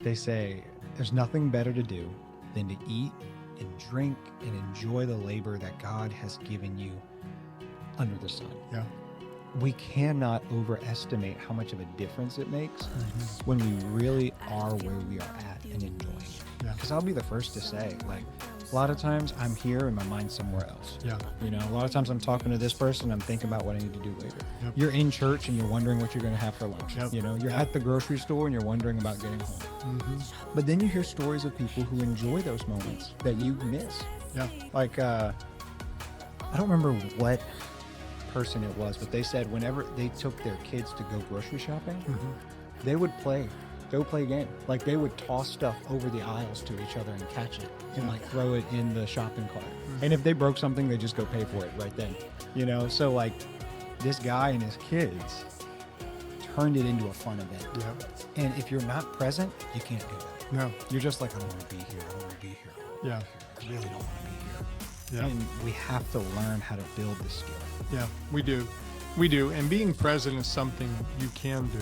They say there's nothing better to do than to eat and drink and enjoy the labor that God has given you under the sun. Yeah. We cannot overestimate how much of a difference it makes when we really are where we are at and enjoying it. Yeah. Because I'll be the first to say, like, a lot of times I'm here and my mind's somewhere else. Yeah. You know, a lot of times I'm talking to this person, I'm thinking about what I need to do later. Yep. You're in church and you're wondering what you're going to have for lunch. Yep. You know, you're at the grocery store and you're wondering about getting home. Mm-hmm. But then you hear stories of people who enjoy those moments that you miss. Yeah. Like, I don't remember what person it was, but they said whenever they took their kids to go grocery shopping, they would play. They would play a game. Like, they would toss stuff over the aisles to each other and catch it and like throw it in the shopping cart. And if they broke something, they just go pay for it right then. You know, so like this guy and his kids turned it into a fun event. Yeah. And if you're not present, you can't do that. No. You're just like, I don't want to be here. I don't want to be here. Yeah. I really don't want to be here. Yeah. And we have to learn how to build the skill. Yeah, we do. We do. And being present is something you can do.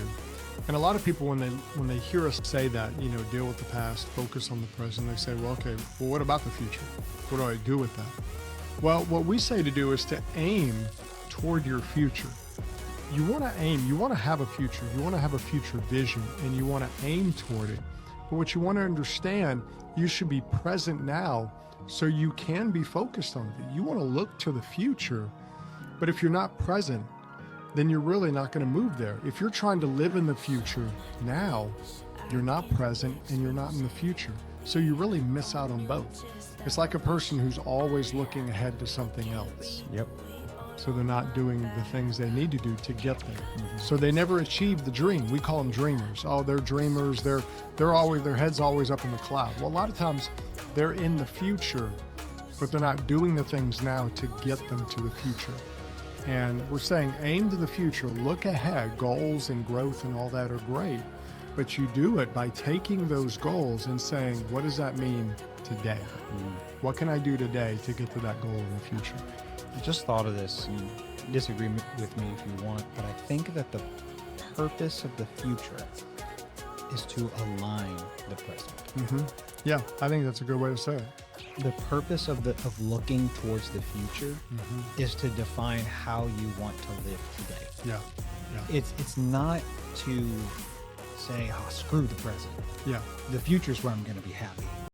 And a lot of people, when they hear us say that, you know, deal with the past, focus on the present, they say, well, okay, well, what about the future? What do I do with that? Well, what we say to do is to aim toward your future. You want to aim, you want to have a future, you want to have a future vision, and you want to aim toward it. But what you want to understand, you should be present now so you can be focused on it. You want to look to the future, but if you're not present, then you're really not going to move there. If you're trying to live in the future now, you're not present and you're not in the future. So you really miss out on both. It's like a person who's always looking ahead to something else. Yep. So they're not doing the things they need to do to get there. So they never achieve the dream. We call them dreamers. Oh, they're dreamers. They're always, their head's always up in the cloud. Well, a lot of times they're in the future, but they're not doing the things now to get them to the future. And we're saying aim to the future, look ahead. Goals and growth and all that are great, but you do it by taking those goals and saying, what does that mean today? What can I do today to get to that goal in the future? I just thought of this, and disagree with me if you want, but I think that the purpose of the future is to align the present. Yeah, I think that's a good way to say it. The purpose of looking towards the future is to define how you want to live today. Yeah, yeah, It's not to say, oh, screw the present. yeah. The future's where I'm going to be happy.